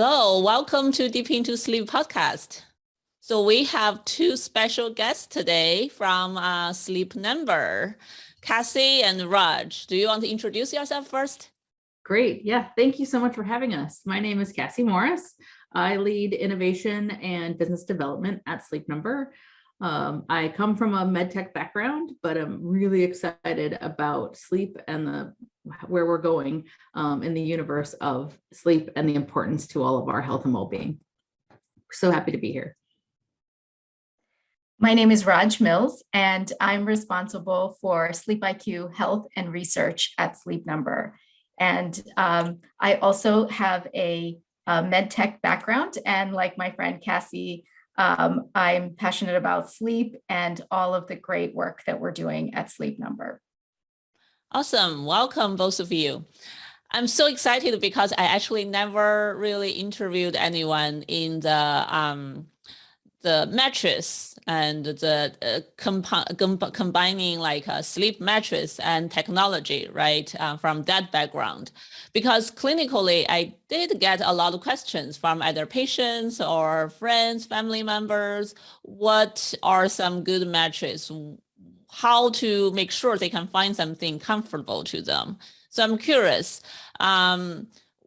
Hello, welcome to Deep Into Sleep podcast. So we have two special guests today from Sleep Number, Cassie and Raj. Do you want to introduce yourself first? Great. Yeah. Thank you so much for having us. My name is Cassie Morris. I lead innovation and business development at Sleep Number. I come from a med tech background, but I'm really excited about sleep and where we're going in the universe of sleep and the importance to all of our health and well-being. So happy to be here. My name is Raj Mills, and I'm responsible for Sleep IQ health and research at Sleep Number. And I also have a med tech background, and like my friend Cassie, I'm passionate about sleep and all of the great work that we're doing at Sleep Number. Awesome. Welcome, both of you. I'm so excited because I actually never really interviewed anyone in the mattress and the combining like a sleep mattress and technology, right? From that background, because clinically, I did get a lot of questions from either patients or friends, family members. What are some good mattress? How to make sure they can find something comfortable to them. So I'm curious,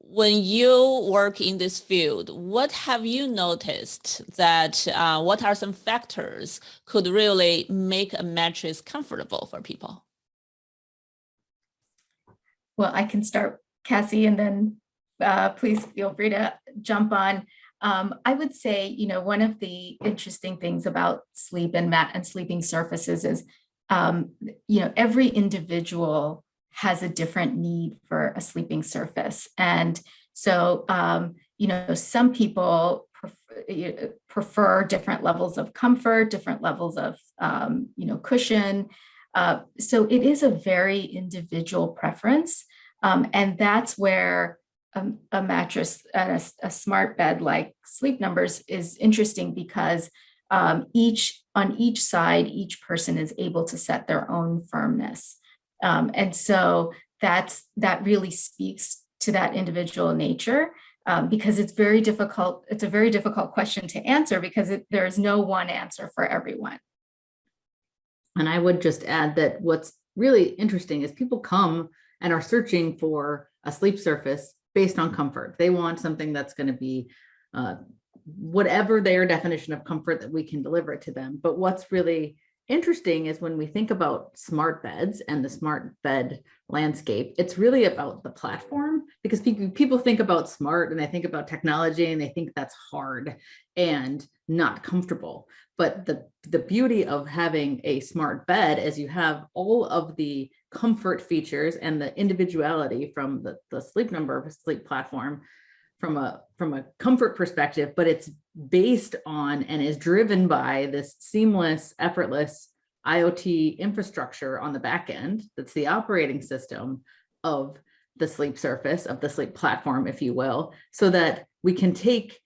when you work in this field, what have you noticed that what are some factors could really make a mattress comfortable for people? Well, I can start, Cassie, and then please feel free to jump on. I would say, one of the interesting things about sleep and sleeping surfaces is, every individual has a different need for a sleeping surface. And so, some people prefer different levels of comfort, different levels of, cushion. So it is a very individual preference. And that's where a mattress and a smart bed like Sleep Numbers is interesting because on each side, each person is able to set their own firmness. And so that really speaks to that individual nature because it's very difficult. It's a very difficult question to answer because there is no one answer for everyone. And I would just add that what's really interesting is people come and are searching for a sleep surface based on comfort. They want something that's going to be whatever their definition of comfort that we can deliver it to them. But what's really interesting is when we think about smart beds and the smart bed landscape, it's really about the platform because people think about smart and they think about technology and they think that's hard and not comfortable. But the beauty of having a smart bed is you have all of the comfort features and the individuality from the Sleep Number sleep platform from a comfort perspective, but it's based on and is driven by this seamless, effortless IoT infrastructure on the back end. That's the operating system of the sleep surface, of the sleep platform, if you will, so that we can take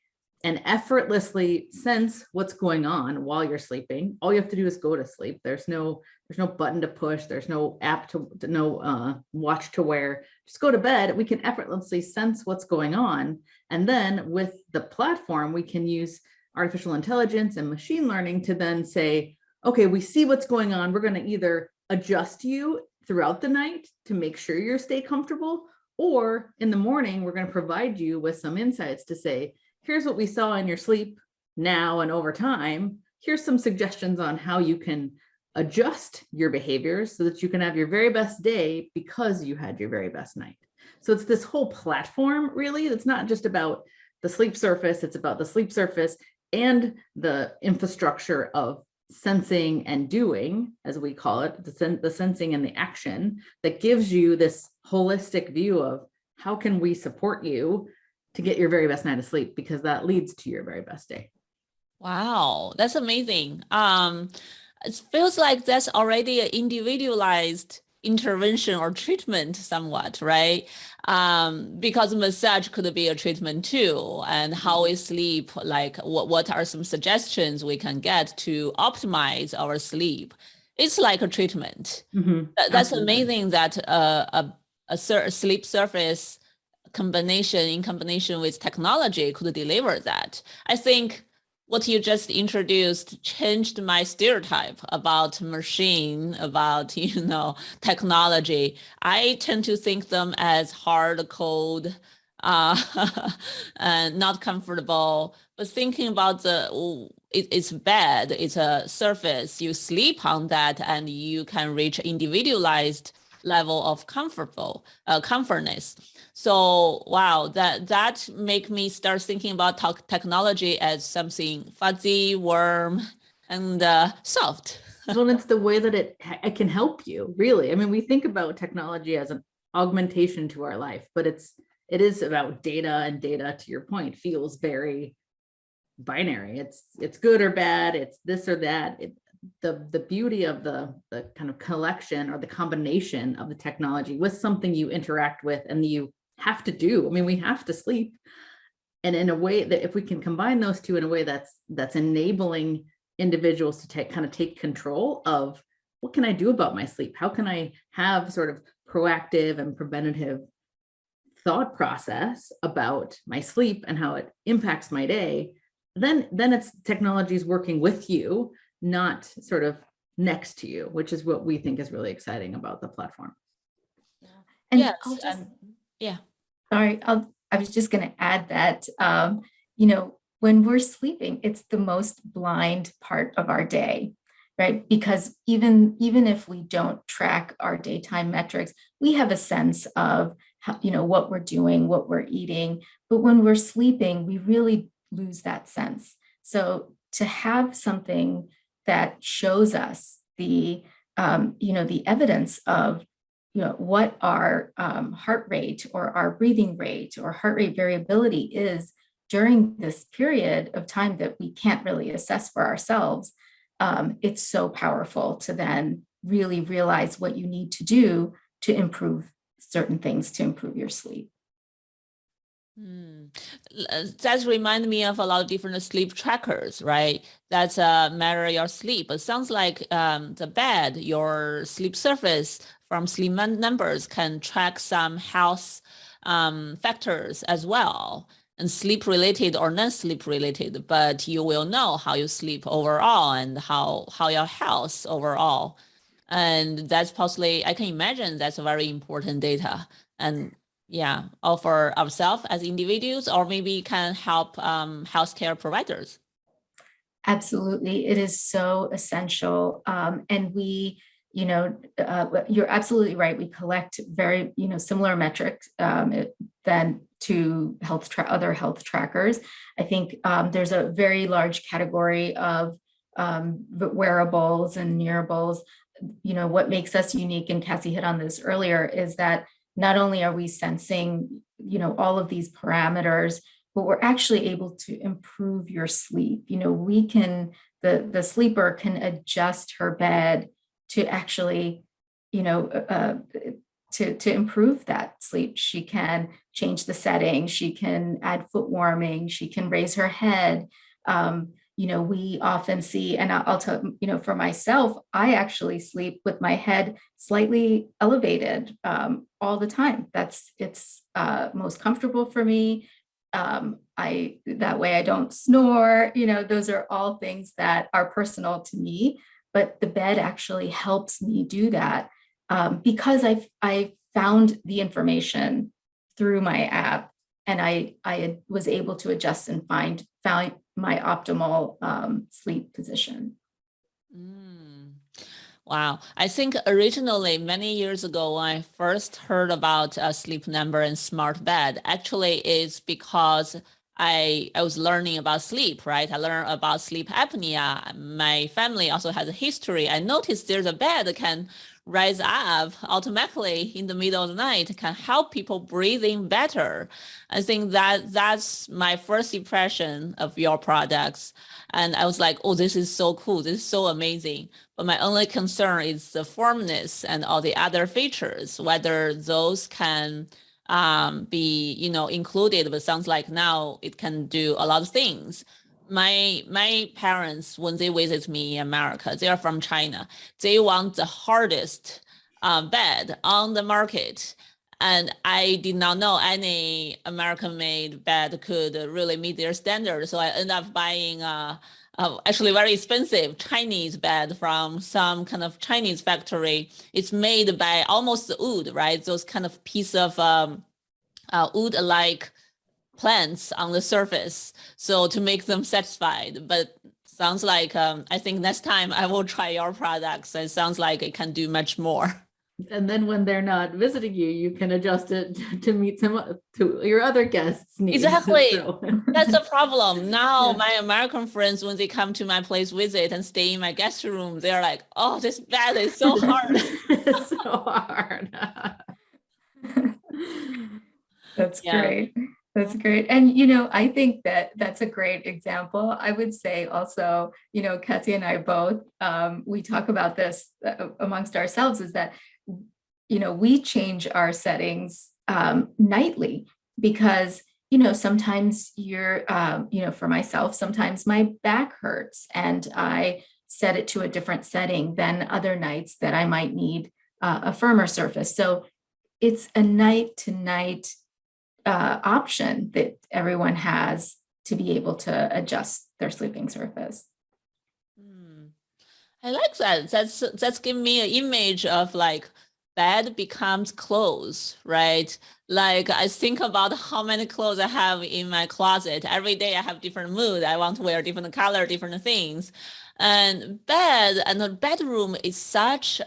and effortlessly sense what's going on while you're sleeping. All you have to do is go to sleep. There's no button to push. There's no app no watch to wear. Just go to bed. We can effortlessly sense what's going on. And then with the platform, we can use artificial intelligence and machine learning to then say, okay, we see what's going on. We're going to either adjust you throughout the night to make sure you stay comfortable, or in the morning, we're going to provide you with some insights to say, here's what we saw in your sleep now and over time. Here's some suggestions on how you can adjust your behaviors so that you can have your very best day because you had your very best night. So it's this whole platform, really. It's not just about the sleep surface. It's about the sleep surface and the infrastructure of sensing and doing, as we call it, the sensing and the action that gives you this holistic view of how can we support you to get your very best night of sleep, because that leads to your very best day. Wow, that's amazing. It feels like that's already an individualized intervention or treatment somewhat, right? Because massage could be a treatment too. And how we sleep, like what are some suggestions we can get to optimize our sleep? It's like a treatment. Mm-hmm. That's amazing that a sleep surface in combination with technology could deliver that. I think what you just introduced changed my stereotype about machine, about, technology. I tend to think them as hard code, and not comfortable, but thinking about it's bed, it's a surface, you sleep on that and you can reach individualized level of comfortness. So wow, that make me start thinking about technology as something fuzzy, warm, and soft. Well, it's the way that it can help you, really. I mean, we think about technology as an augmentation to our life, but it is about data, and data, to your point, feels very binary. It's good or bad, it's this or that. The beauty of the kind of collection or the combination of the technology with something you interact with and you have to do. I mean, we have to sleep. And in a way that if we can combine those two in a way that's enabling individuals to take control of, what can I do about my sleep? How can I have sort of proactive and preventative thought process about my sleep and how it impacts my day? Then it's technologies working with you, not sort of next to you, which is what we think is really exciting about the platform. And Yes, I'll just, yeah. sorry, I was just going to add that, when we're sleeping, it's the most blind part of our day, right? Because even if we don't track our daytime metrics, we have a sense of how, what we're doing, what we're eating. But when we're sleeping, we really lose that sense. So to have something that shows us the evidence of what our heart rate or our breathing rate or heart rate variability is during this period of time that we can't really assess for ourselves, it's so powerful to then really realize what you need to do to improve certain things to improve your sleep. That reminds me of a lot of different sleep trackers, right? That measure your sleep. It sounds like the bed, your sleep surface from sleep numbers can track some health factors as well, and sleep related or non-sleep related, but you will know how you sleep overall and how your health overall. And that's possibly, I can imagine that's a very important data. And yeah, or for ourselves as individuals, or maybe can help healthcare providers. Absolutely. It is so essential. And we, you're absolutely right. We collect very, similar metrics than to other health trackers. I think there's a very large category of wearables and nearables. What makes us unique, and Cassie hit on this earlier, is that not only are we sensing, all of these parameters, but we're actually able to improve your sleep. We can, the sleeper can adjust her bed to actually, to improve that sleep. She can change the setting, she can add foot warming, she can raise her head. We often see, and I'll tell, for myself, I actually sleep with my head slightly elevated all the time. It's most comfortable for me. That way I don't snore. Those are all things that are personal to me, but the bed actually helps me do that because I found the information through my app, and I was able to adjust and found my optimal sleep position. Wow. I think originally, many years ago, when I first heard about a sleep number and smart bed, actually is because I was learning about sleep, right? I learned about sleep apnea. My family also has a history. I noticed there's a bed that can rise up automatically in the middle of the night, can help people breathing better. I think that's my first impression of your products. And I was like, oh, this is so cool. This is so amazing. But my only concern is the firmness and all the other features, whether those can be included. But sounds like now it can do a lot of things. My parents, when they visit me in America, they are from China. They want the hardest bed on the market. And I did not know any American-made bed could really meet their standards. So I ended up buying actually very expensive Chinese bed from some kind of Chinese factory. It's made by almost wood, right? Those kind of piece of wood-like plants on the surface. So to make them satisfied. But sounds like I think next time I will try your products. It sounds like it can do much more. And then when they're not visiting you, you can adjust it to meet to your other guests' needs. Exactly. So. That's the problem. Now Yeah. my American friends, when they come to my place visit and stay in my guest room, they're like, oh, this bed is so hard. It's so hard. That's Yeah. great. That's great. And, I think that that's a great example. I would say also, Cassie and I both, we talk about this amongst ourselves is that, we change our settings nightly because, sometimes for myself, sometimes my back hurts and I set it to a different setting than other nights that I might need a firmer surface. So it's a night to night option that everyone has to be able to adjust their sleeping surface. I like that. That's giving me an image of like bed becomes clothes, right? Like I think about how many clothes I have in my closet. Every day I have different mood. I want to wear different color, different things. And bed and the bedroom is such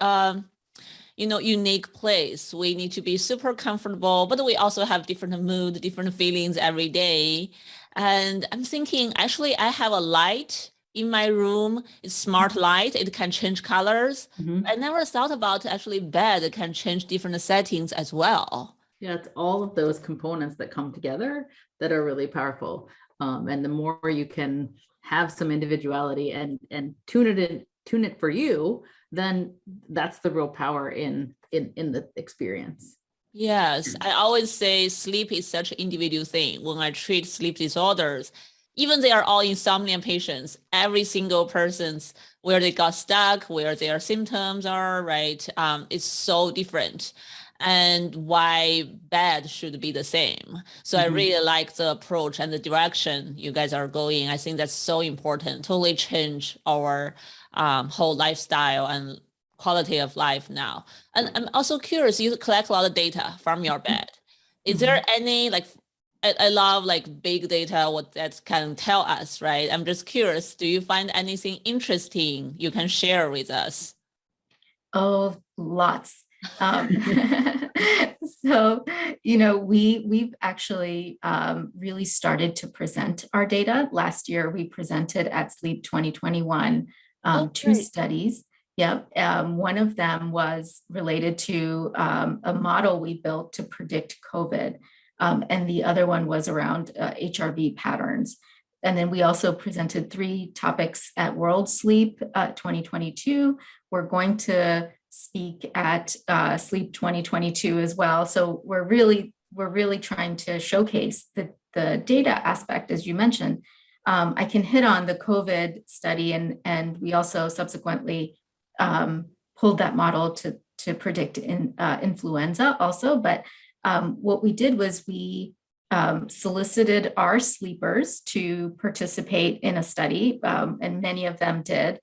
unique place. We need to be super comfortable, but we also have different mood, different feelings every day. And I'm thinking, actually, I have a light in my room. It's smart light. It can change colors. Mhm. I never thought about actually bed can change different settings as well. Yeah, it's all of those components that come together that are really powerful. And the more you can have some individuality and tune it for you, then that's the real power in the experience. Yes, I always say sleep is such an individual thing. When I treat sleep disorders, even they are all insomnia patients, every single person's where they got stuck, where their symptoms are, right? It's so different. And why bed should be the same. So I really like the approach and the direction you guys are going. I think that's so important. Totally change our whole lifestyle and quality of life now. And I'm also curious, you collect a lot of data from your bed. Is there any like, I love like big data, what that can tell us, right? I'm just curious, do you find anything interesting you can share with us? Oh, lots. So, we've actually really started to present our data. Last year, we presented at Sleep 2021 two Great. studies. Yep. One of them was related to a model we built to predict COVID. And the other one was around HRV patterns. And then we also presented 3 topics at World Sleep 2022. We're going to speak at Sleep 2022 as well. So we're really trying to showcase the data aspect, as you mentioned. I can hit on the COVID study, and we also subsequently pulled that model to predict influenza also. But what we did was we solicited our sleepers to participate in a study, and many of them did.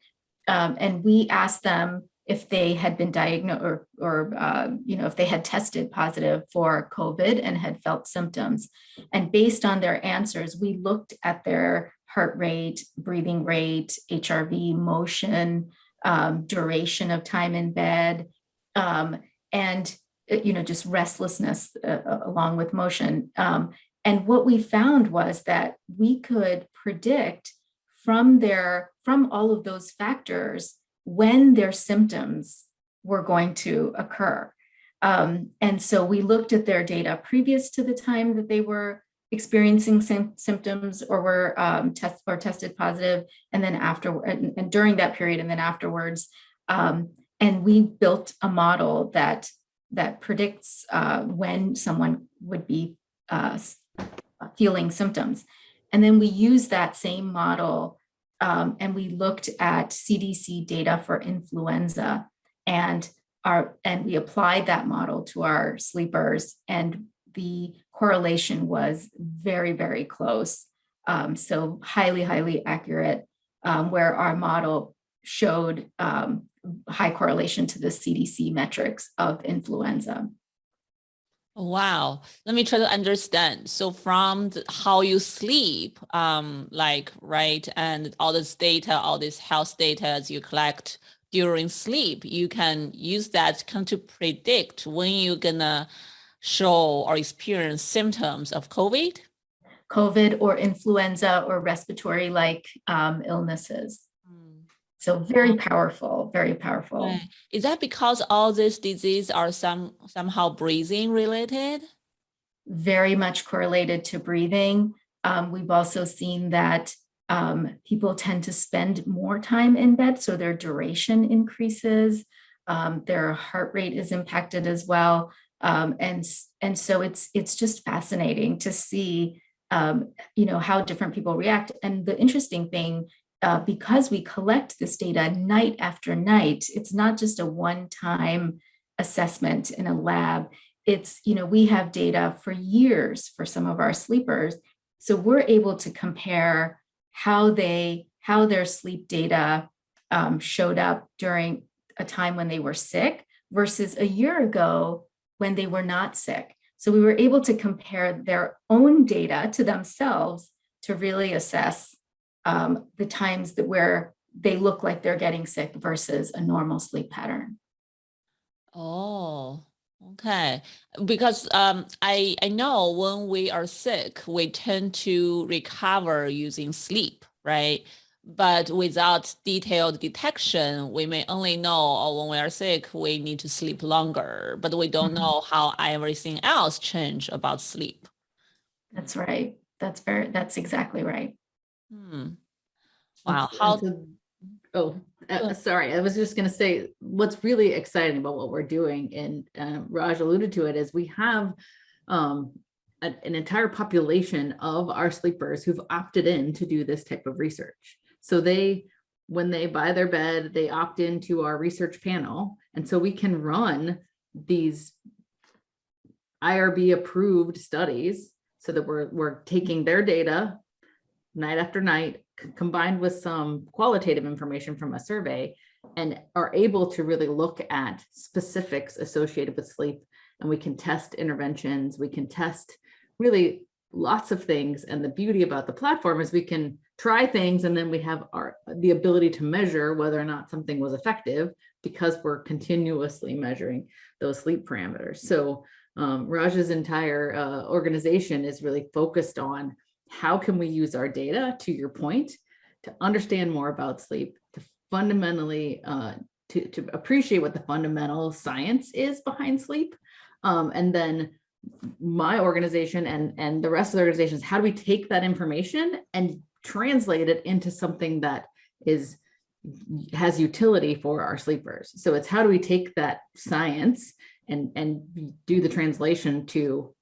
And we asked them if they had been diagnosed or if they had tested positive for COVID and had felt symptoms. And based on their answers, we looked at their heart rate, breathing rate, HRV, motion, duration of time in bed, and just restlessness along with motion. And what we found was that we could predict from all of those factors when their symptoms were going to occur. And so we looked at their data previous to the time that they were experiencing symptoms or were tested positive, and then after and during that period, and then afterwards. And we built a model that predicts when someone would be feeling symptoms. And then we used that same model and we looked at CDC data for influenza. And and we applied that model to our sleepers, and the correlation was very, very close. So highly, highly accurate, where our model showed high correlation to the CDC metrics of influenza. Wow. Let me try to understand. So from how you sleep, right, and all this data, all this health data as you collect during sleep, you can use that to predict when you're gonna show or experience symptoms of COVID? COVID or influenza or respiratory like illnesses. So very powerful, very powerful. Right. Is that because all these diseases are somehow breathing related? Very much correlated to breathing. We've also seen that people tend to spend more time in bed, so their duration increases. Their heart rate is impacted as well. And so it's just fascinating to see how different people react. And the interesting thing, because we collect this data night after night, it's not just a one-time assessment in a lab. It's, we have data for years for some of our sleepers. So we're able to compare how their sleep data showed up during a time when they were sick versus a year ago when they were not sick. So we were able to compare their own data to themselves to really assess the times where they look like they're getting sick versus a normal sleep pattern. Oh, okay. Because I know when we are sick, we tend to recover using sleep, right? But without detailed detection, we may only know, oh, when we are sick, we need to sleep longer, but we don't know how everything else change about sleep. That's right. That's exactly right. Wow. Sorry, I was just going to say what's really exciting about what we're doing, and Raj alluded to it, is we have an entire population of our sleepers who've opted in to do this type of research. So when they buy their bed, they opt into our research panel. And so we can run these IRB approved studies so that we're taking their data night after night, combined with some qualitative information from a survey, and are able to really look at specifics associated with sleep. And we can test interventions, we can test really lots of things. And the beauty about the platform is we can try things, and then we have the ability to measure whether or not something was effective, because we're continuously measuring those sleep parameters. So Raj's entire organization is really focused on how can we use our data, to your point, to understand more about sleep, to fundamentally to appreciate what the fundamental science is behind sleep. And then my organization and the rest of the organizations, how do we take that information and translate it into something that has utility for our sleepers? So it's how do we take that science and do the translation to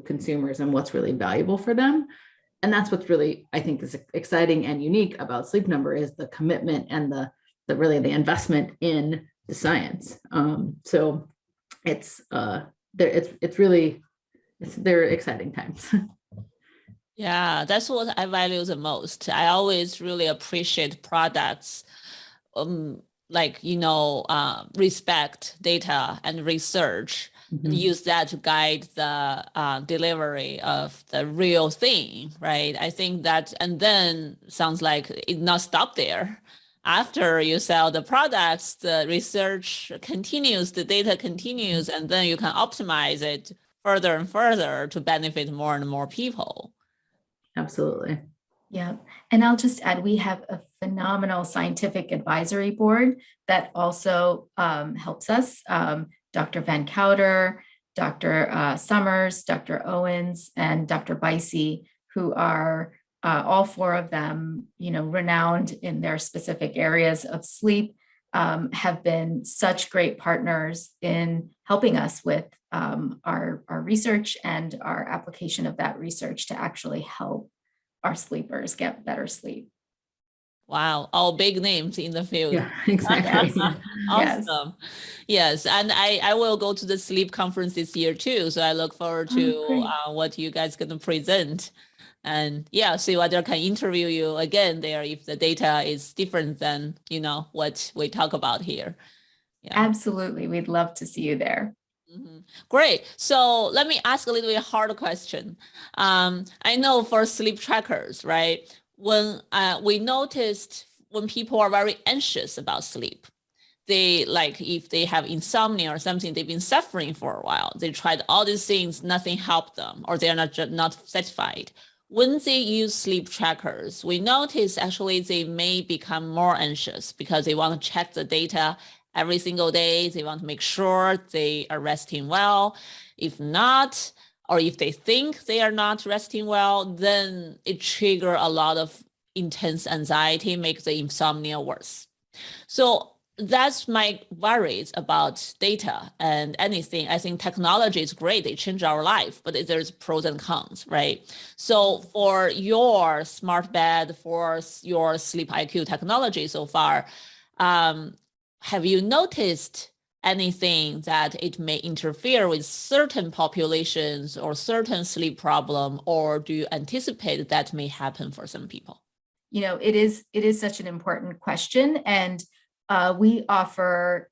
consumers and what's really valuable for them. And that's what's really, I think, is exciting and unique about Sleep Number, is the commitment and the investment in the science. So they're exciting times. Yeah, that's what I value the most. I always really appreciate products respect data and research, and use that to guide the delivery of the real thing, right? I think that, and then sounds like it not stop there. After you sell the products, the research continues, the data continues, and then you can optimize it further and further to benefit more and more people. Absolutely. Yeah. And I'll just add, we have a phenomenal scientific advisory board that also helps us. Dr. Van Cauter, Dr. Summers, Dr. Owens, and Dr. Bicey, who are all four of them, renowned in their specific areas of sleep, have been such great partners in helping us with our research and our application of that research to actually help our sleepers get better sleep. Wow, all big names in the field. Yeah, exactly. Yes. Awesome. Yes. And I will go to the sleep conference this year too. So I look forward to Great. what you guys going to present. And yeah, see whether I can interview you again there if the data is different than, what we talk about here. Yeah. Absolutely. We'd love to see you there. Great. So let me ask a little bit hard question. I know for sleep trackers, right? When we noticed when people are very anxious about sleep, they like if they have insomnia or something, they've been suffering for a while. They tried all these things, nothing helped them, or they're not satisfied. When they use sleep trackers, we notice actually they may become more anxious because they want to check the data every single day. They want to make sure they are resting well. If not, or if they think they are not resting well, then it triggers a lot of intense anxiety, makes the insomnia worse. So that's my worries about data and anything. I think technology is great. They change our life, but there's pros and cons, right? So for your smart bed, for your sleep IQ technology so far, have you noticed anything that it may interfere with certain populations or certain sleep problem, or do you anticipate that may happen for some people? It is such an important question, and we offer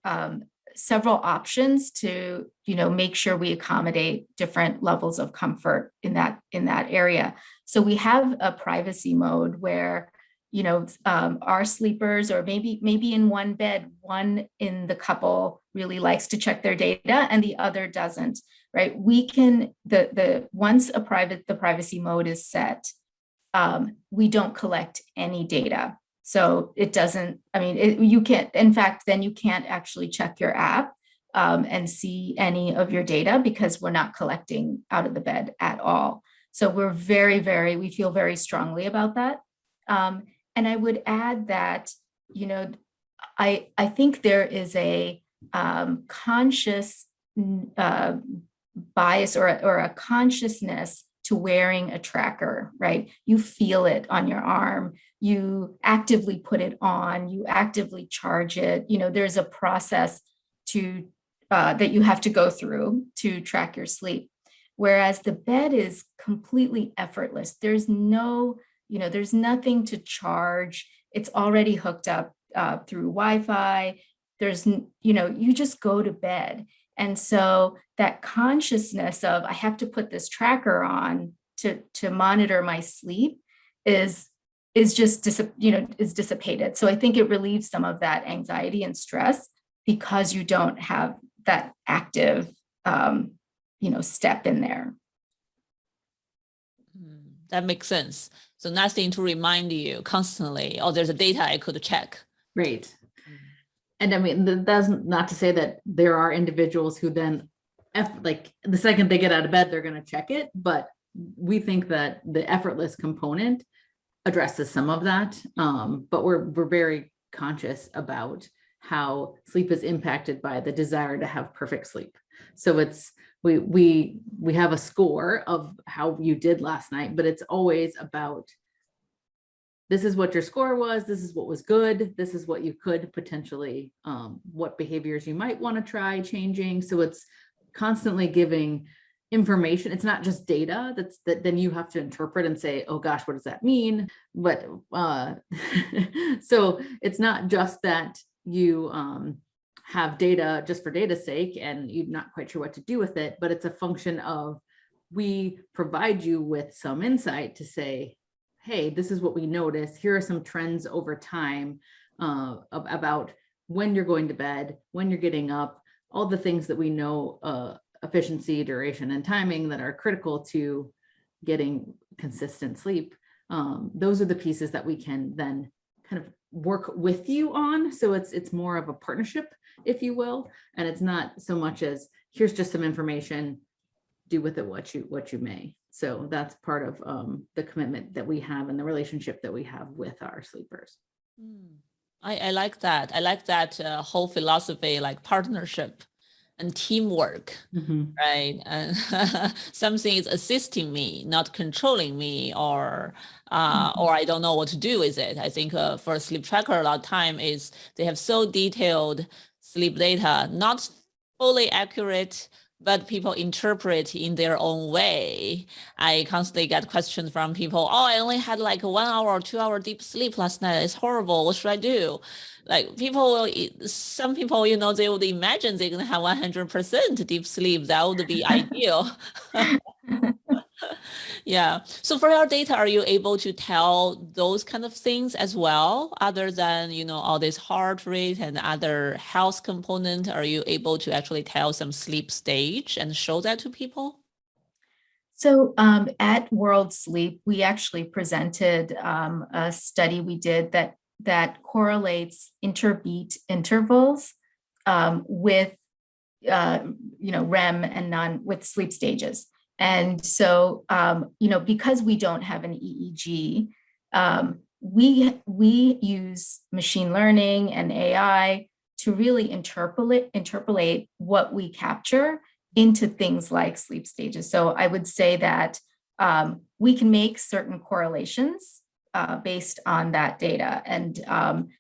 several options to make sure we accommodate different levels of comfort in that area. So we have a privacy mode where our sleepers, or maybe in one bed, one in the couple really likes to check their data and the other doesn't, right? We can once the privacy mode is set, we don't collect any data. So it doesn't, you can't, in fact, then you can't actually check your app and see any of your data because we're not collecting out of the bed at all. So we're we feel very strongly about that. And I would add that, I think there is a conscious bias or a consciousness to wearing a tracker, right? You feel it on your arm, you actively put it on, you actively charge it. There's a process that you have to go through to track your sleep. Whereas the bed is completely effortless. There's nothing to charge. It's already hooked up through Wi-Fi. You just go to bed. And so that consciousness of I have to put this tracker on to monitor my sleep is dissipated. So I think it relieves some of that anxiety and stress because you don't have that active step in there. That makes sense. So nothing to remind you constantly, oh, there's a data I could check. Right. And that's not to say that there are individuals who then, like the second they get out of bed, they're going to check it. But we think that the effortless component addresses some of that. But we're very conscious about how sleep is impacted by the desire to have perfect sleep. So we have a score of how you did last night, but it's always about, this is what your score was, this is what was good, this is what you could potentially, what behaviors you might want to try changing. So it's constantly giving information. It's not just data that then you have to interpret and say, oh gosh, what does that mean? But so it's not just that you have data just for data's sake and you're not quite sure what to do with it, but it's a function of, we provide you with some insight to say, hey, this is what we notice. Here are some trends over time about when you're going to bed, when you're getting up, all the things that we know, efficiency, duration, and timing that are critical to getting consistent sleep. Those are the pieces that we can then kind of work with you on. So it's more of a partnership, if you will, and it's not so much as here's just some information, do with it what you may. So that's part of the commitment that we have and the relationship that we have with our sleepers. I like that. I like that whole philosophy, like partnership and teamwork, right? And something is assisting me, not controlling me, or I don't know what to do with it. I think for a sleep tracker, a lot of time is they have so detailed sleep data, not fully accurate, but people interpret in their own way. I constantly get questions from people, oh, I only had like 1 hour or 2 hour deep sleep last night. It's horrible. What should I do? Like some people, they would imagine they're going to have 100% deep sleep. That would be ideal. Yeah. So for your data, are you able to tell those kind of things as well, other than, all this heart rate and other health component? Are you able to actually tell some sleep stage and show that to people? So at World Sleep, we actually presented a study we did that correlates interbeat intervals with REM and non with sleep stages. And so because we don't have an EEG, we use machine learning and AI to really interpolate what we capture into things like sleep stages. So I would say that we can make certain correlations based on that data. And,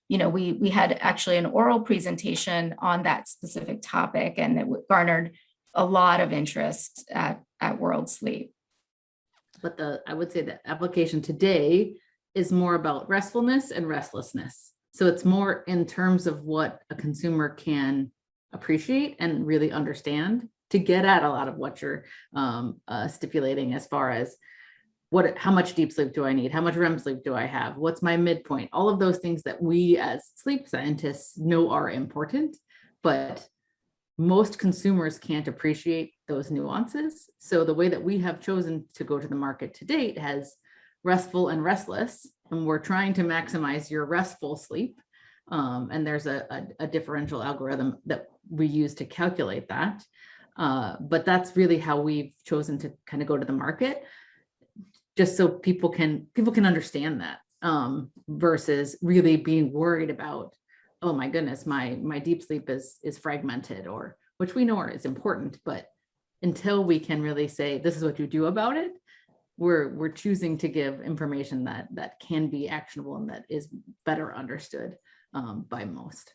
we had actually an oral presentation on that specific topic, and it garnered a lot of interest at World Sleep. But I would say the application today is more about restfulness and restlessness. So it's more in terms of what a consumer can appreciate and really understand to get at a lot of what you're stipulating as far as how much deep sleep do I need? How much REM sleep do I have? What's my midpoint? All of those things that we as sleep scientists know are important, but most consumers can't appreciate those nuances. So the way that we have chosen to go to the market to date has restful and restless, and we're trying to maximize your restful sleep. And there's a differential algorithm that we use to calculate that. But that's really how we've chosen to kind of go to the market, just so people can understand that, versus really being worried about, oh my goodness, my deep sleep is fragmented, or which we know is important, but until we can really say this is what you do about it, we're choosing to give information that can be actionable and that is better understood by most.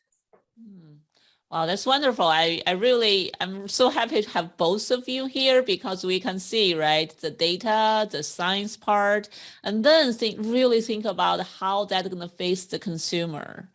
Wow, that's wonderful. I'm so happy to have both of you here, because we can see, right, the data, the science part, and then really think about how that's going to face the consumer.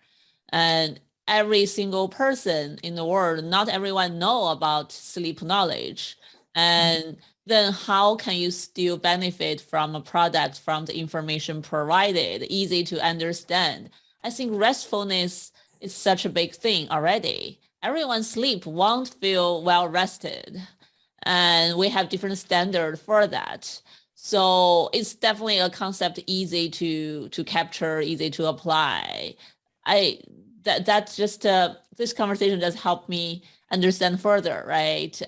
And every single person in the world, not everyone know about sleep knowledge. And then how can you still benefit from a product, from the information provided, easy to understand? I think restfulness is such a big thing already. Everyone sleep won't feel well rested, and we have different standards for that. So it's definitely a concept easy to capture, easy to apply. That's just this conversation just helped me understand further, right?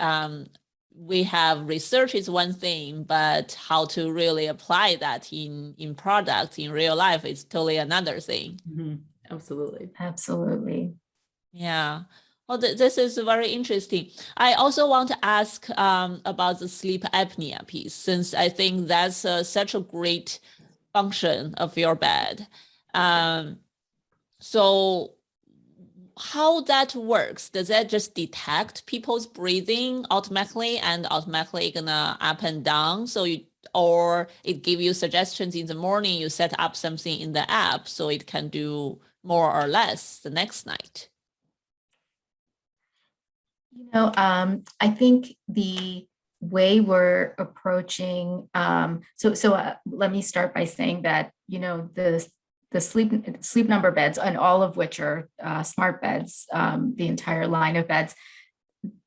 We have research is one thing, but how to really apply that in product in real life is totally another thing. Mm-hmm. Absolutely. Yeah. Well, this is very interesting. I also want to ask about the sleep apnea piece, since I think that's such a great function of your bed. So how that works, does that just detect people's breathing automatically and automatically gonna up and down? Or it give you suggestions in the morning, you set up something in the app so it can do more or less the next night? I think the way we're approaching, let me start by saying that, the sleep number beds, and all of which are smart beds, the entire line of beds,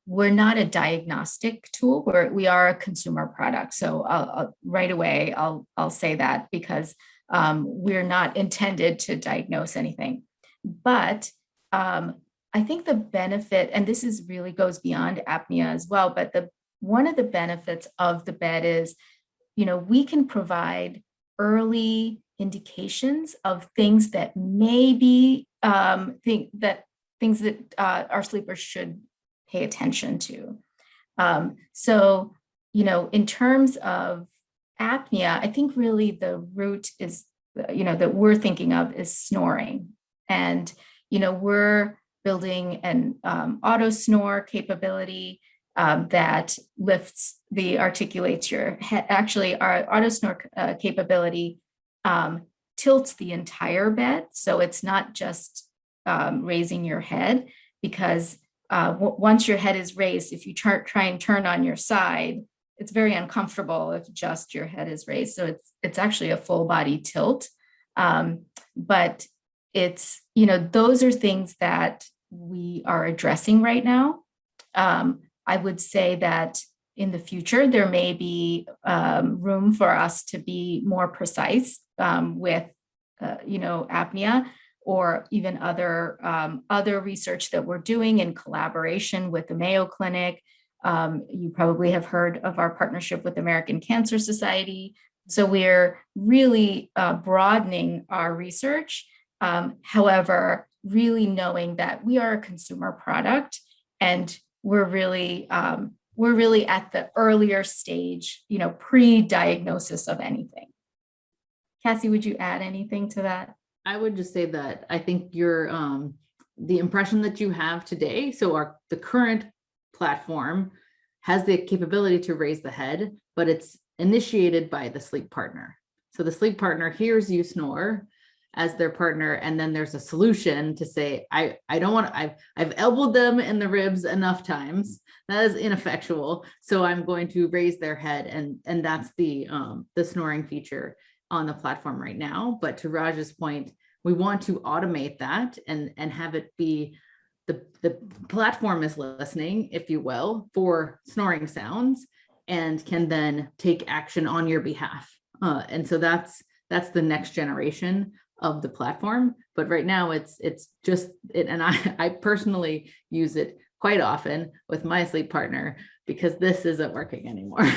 we're not a diagnostic tool. We are a consumer product. So right away, I'll say that, because we're not intended to diagnose anything. But I think the benefit, and this is really goes beyond apnea as well, but one of the benefits of the bed is, we can provide early indications of things that maybe things that our sleepers should pay attention to. So, in terms of apnea, I think really the root is, that we're thinking of is snoring. And, we're building an auto snore capability that articulates your head. Actually, our auto snore capability tilts the entire bed. So it's not just raising your head, because once your head is raised, if you try and turn on your side, it's very uncomfortable if just your head is raised. So it's actually a full body tilt. But it's, those are things that we are addressing right now. I would say that in the future, there may be room for us to be more precise with, apnea, or even other research that we're doing in collaboration with the Mayo Clinic. You probably have heard of our partnership with the American Cancer Society. So we're really broadening our research. However, really knowing that we are a consumer product, and we're really at the earlier stage, pre-diagnosis of anything. Cassie, would you add anything to that? I would just say that I think the impression that you have today, so the current platform has the capability to raise the head, but it's initiated by the sleep partner. So the sleep partner hears you snore as their partner, and then there's a solution to say, I don't want to, I've elbowed them in the ribs enough times. That is ineffectual. So I'm going to raise their head, and that's the snoring feature on the platform right now. But to Raj's point, we want to automate that and have it be the platform is listening, if you will, for snoring sounds, and can then take action on your behalf. And so that's the next generation of the platform. But right now it's just it, and I personally use it quite often with my sleep partner, because this isn't working anymore.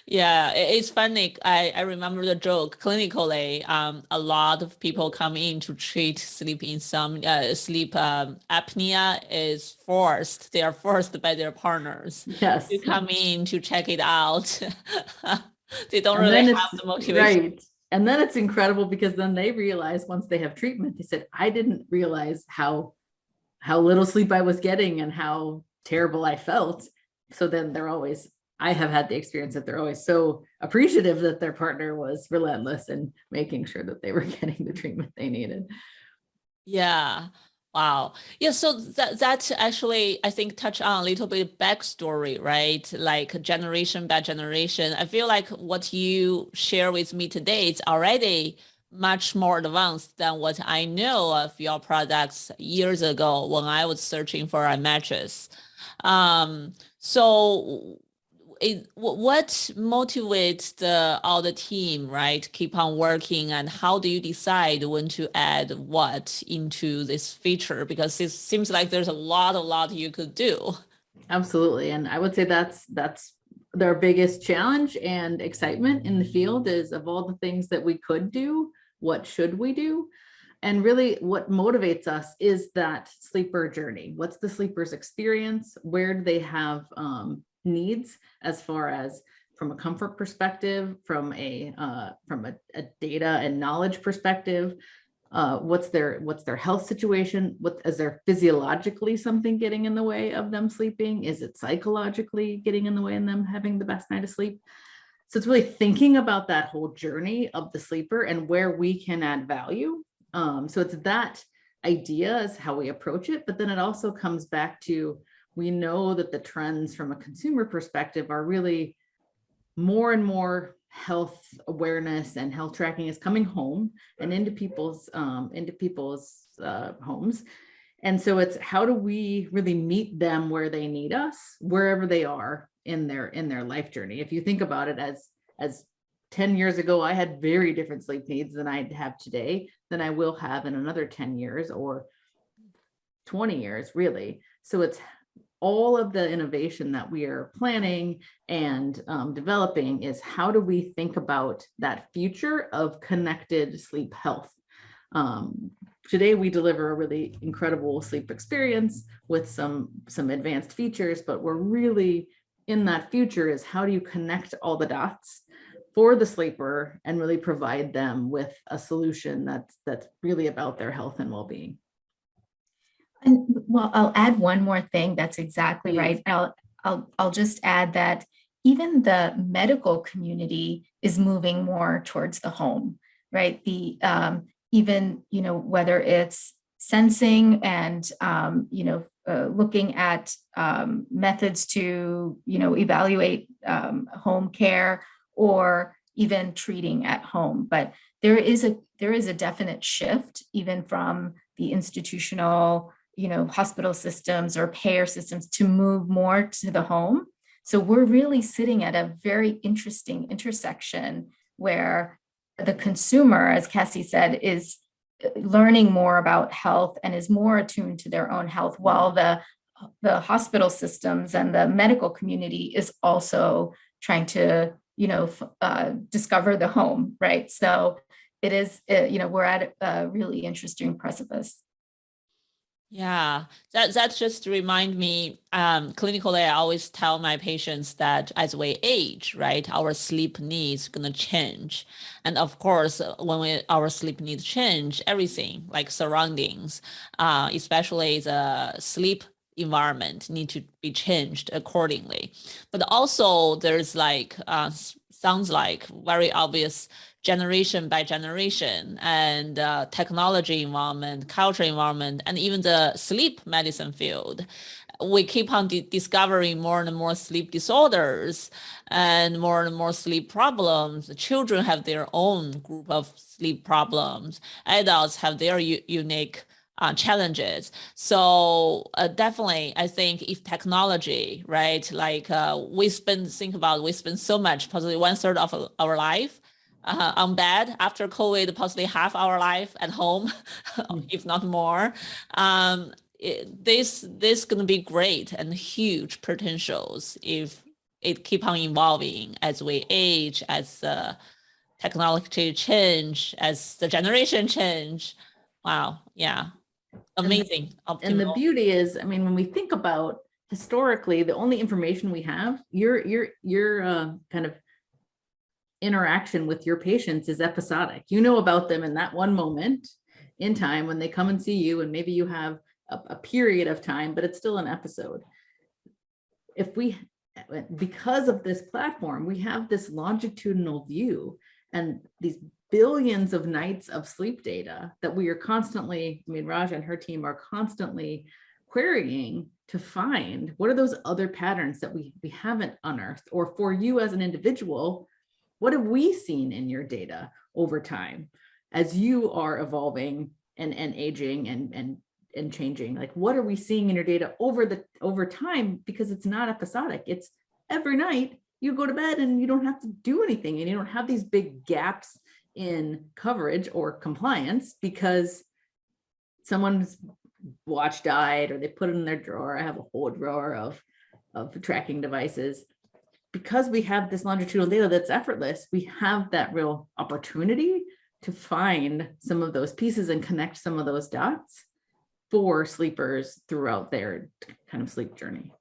Yeah, it's funny. I remember the joke clinically. A lot of people come in to treat sleep insomnia, sleep apnea is forced. They are forced by their partners to come in to check it out. They don't really have the motivation. Right. And then it's incredible, because then they realize, once they have treatment, they said, I didn't realize how little sleep I was getting and how terrible I felt. So then I have had the experience that they're always so appreciative that their partner was relentless in making sure that they were getting the treatment they needed. Yeah. Wow. Yeah. So that actually, I think, touch on a little bit backstory, right? Like generation by generation. I feel like what you share with me today is already much more advanced than what I know of your products years ago when I was searching for a mattress. So what motivates all the team, right? Keep on working, and how do you decide when to add what into this feature? Because it seems like there's a lot you could do. Absolutely. And I would say that's their biggest challenge and excitement in the field, is of all the things that we could do, what should we do? And really what motivates us is that sleeper journey. What's the sleeper's experience? Where do they have needs, as far as from a comfort perspective, from a data and knowledge perspective? What's their health situation? Is there physiologically something getting in the way of them sleeping? Is it psychologically getting in the way of them having the best night of sleep? So it's really thinking about that whole journey of the sleeper and where we can add value. So it's that idea is how we approach it. But then it also comes back to, we know that the trends from a consumer perspective are really more and more health awareness and health tracking is coming home and into people's homes. And so it's, how do we really meet them where they need us, wherever they are in their life journey? If you think about it, as 10 years ago, I had very different sleep needs than I have today, than I will have in another 10 years or 20 years, really. So it's all of the innovation that we are planning and developing is, how do we think about that future of connected sleep health? Today, we deliver a really incredible sleep experience with some advanced features, but we're really in that future is, how do you connect all the dots for the sleeper and really provide them with a solution that's really about their health and well-being? And well, I'll add one more thing. That's exactly Please. right. I'll just add that even the medical community is moving more towards the home, right? The even whether it's sensing and looking at methods to evaluate home care or even treating at home. But there is a definite shift even from the institutional hospital systems or payer systems to move more to the home. So we're really sitting at a very interesting intersection where the consumer, as Cassie said, is learning more about health and is more attuned to their own health, while the hospital systems and the medical community is also trying to discover the home, right? So it is, we're at a really interesting precipice. Yeah, that just remind me, clinically, I always tell my patients that as we age, right, our sleep needs gonna change. And of course, when our sleep needs change, everything like surroundings, especially the sleep environment need to be changed accordingly. But also there's like, sounds like very obvious generation by generation and technology environment, culture environment, and even the sleep medicine field. We keep on discovering more and more sleep disorders and more sleep problems. The children have their own group of sleep problems. Adults have their unique challenges. So definitely, I think if technology, right, like we spend so much, possibly 1/3 of our life on bed after COVID, possibly half our life at home, if not more. This going to be great and huge potentials if it keep on evolving as we age, as technology change, as the generation change. Wow, yeah, amazing. And the Optimal. beauty is, I mean, when we think about historically, the only information we have, your kind of interaction with your patients is episodic. You know about them in that one moment in time when they come and see you, and maybe you have a period of time, but it's still an episode. Because of this platform, we have this longitudinal view and these billions of nights of sleep data that we are constantly, I mean, Raja and her team are constantly querying to find what are those other patterns that we haven't unearthed, or for you as an individual, what have we seen in your data over time as you are evolving and aging and changing? Like, what are we seeing in your data over time? Because it's not episodic. It's every night you go to bed and you don't have to do anything, and you don't have these big gaps in coverage or compliance because someone's watch died or they put it in their drawer. I have a whole drawer of tracking devices. Because we have this longitudinal data that's effortless, we have that real opportunity to find some of those pieces and connect some of those dots for sleepers throughout their kind of sleep journey.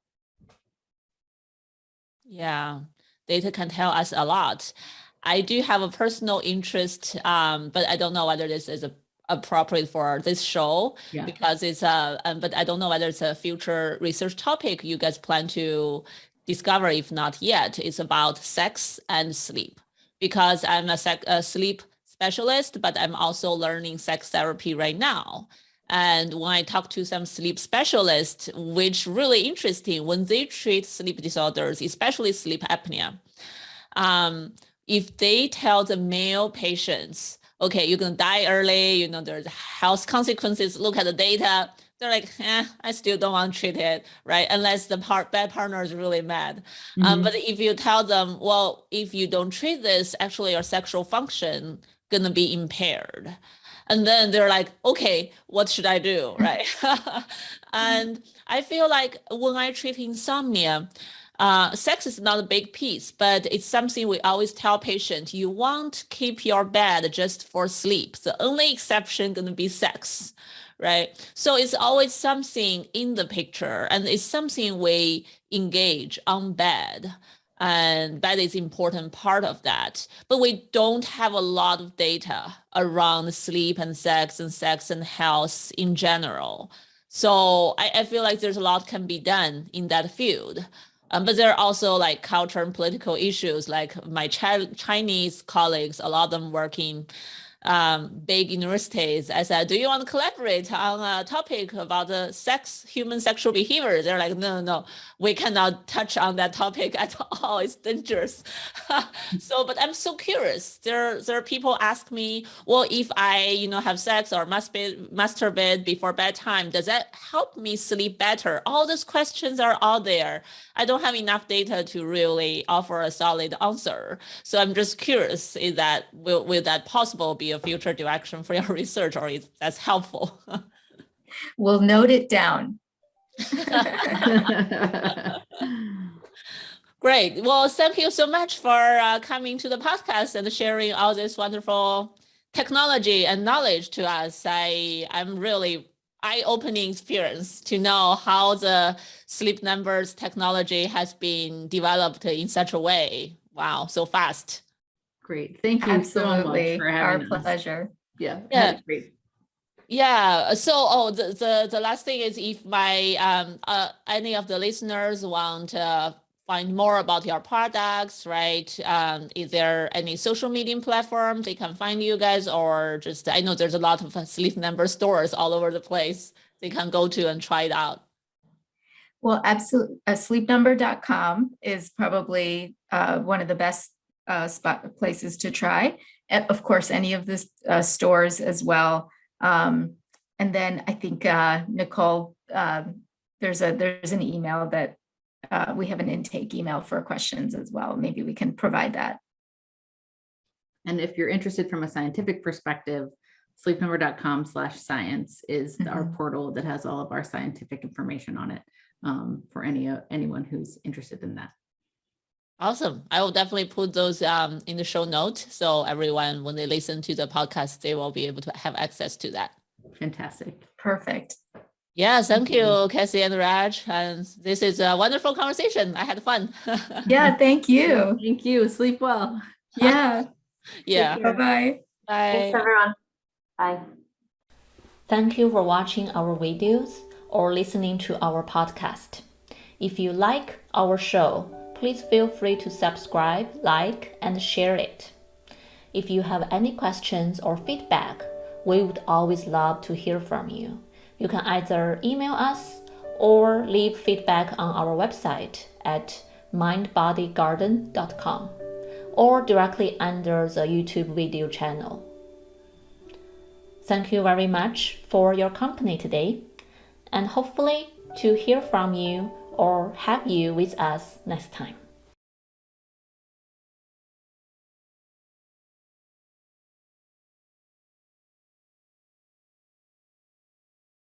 Yeah, data can tell us a lot. I do have a personal interest, but I don't know whether this is appropriate for this show because it's but I don't know whether it's a future research topic you guys plan to discover. If not yet, it's about sex and sleep, because I'm a sleep specialist, but I'm also learning sex therapy right now. And when I talk to some sleep specialists, which really interesting, when they treat sleep disorders, especially sleep apnea, if they tell the male patients, okay, you're going to die early, there's health consequences, look at the data, they're like, I still don't want to treat it, right? Unless the bad partner is really mad. But if you tell them, well, if you don't treat this, actually your sexual function going to be impaired. And then they're like, okay, what should I do, right? And I feel like when I treat insomnia, sex is not a big piece, but it's something we always tell patients, you won't keep your bed just for sleep. The only exception going to be sex, right? So it's always something in the picture, and it's something we engage on bed. And that is important part of that. But we don't have a lot of data around sleep and sex and health in general. So I feel like there's a lot can be done in that field. But there are also like culture and political issues. Like my Chinese colleagues, a lot of them work in big universities. I said, do you want to collaborate on a topic about the human sexual behavior? They're like, no, we cannot touch on that topic at all. It's dangerous. So, but I'm so curious. There are people ask me, well, if I, have sex or masturbate before bedtime, does that help me sleep better? All those questions are out there. I don't have enough data to really offer a solid answer. So I'm just curious, is that will that possible be a future direction for your research, or is that's helpful? We'll note it down. Great. Well, thank you so much for coming to the podcast and sharing all this wonderful technology and knowledge to us. I'm really eye-opening experience to know how the sleep numbers technology has been developed in such a way. Wow, so fast. Great. Thank you so much for having us. Our pleasure. Yeah. Great. Yeah. So, the last thing is, if my any of the listeners want to find more about your products, right? Is there any social media platforms they can find you guys, or just, I know there's a lot of Sleep Number stores all over the place they can go to and try it out. Well, absolutely. Sleepnumber.com is probably one of the best places to try. And of course, any of the stores as well. And then I think Nicole, there's an email that we have an intake email for questions as well. Maybe we can provide that. And if you're interested from a scientific perspective, sleepnumber.com/science is our portal that has all of our scientific information on it, for anyone who's interested in that. Awesome. I will definitely put those in the show note, so everyone, when they listen to the podcast, they will be able to have access to that. Fantastic. Perfect. Yeah, thank you, Cassie and Raj. And this is a wonderful conversation. I had fun. Yeah, thank you. Thank you. Sleep well. Yeah. Yeah. Bye-bye. Bye. Thanks, everyone. Bye. Thank you for watching our videos or listening to our podcast. If you like our show, please feel free to subscribe, like, and share it. If you have any questions or feedback, we would always love to hear from you. You can either email us or leave feedback on our website at mindbodygarden.com or directly under the YouTube video channel. Thank you very much for your company today, and hopefully to hear from you or have you with us next time.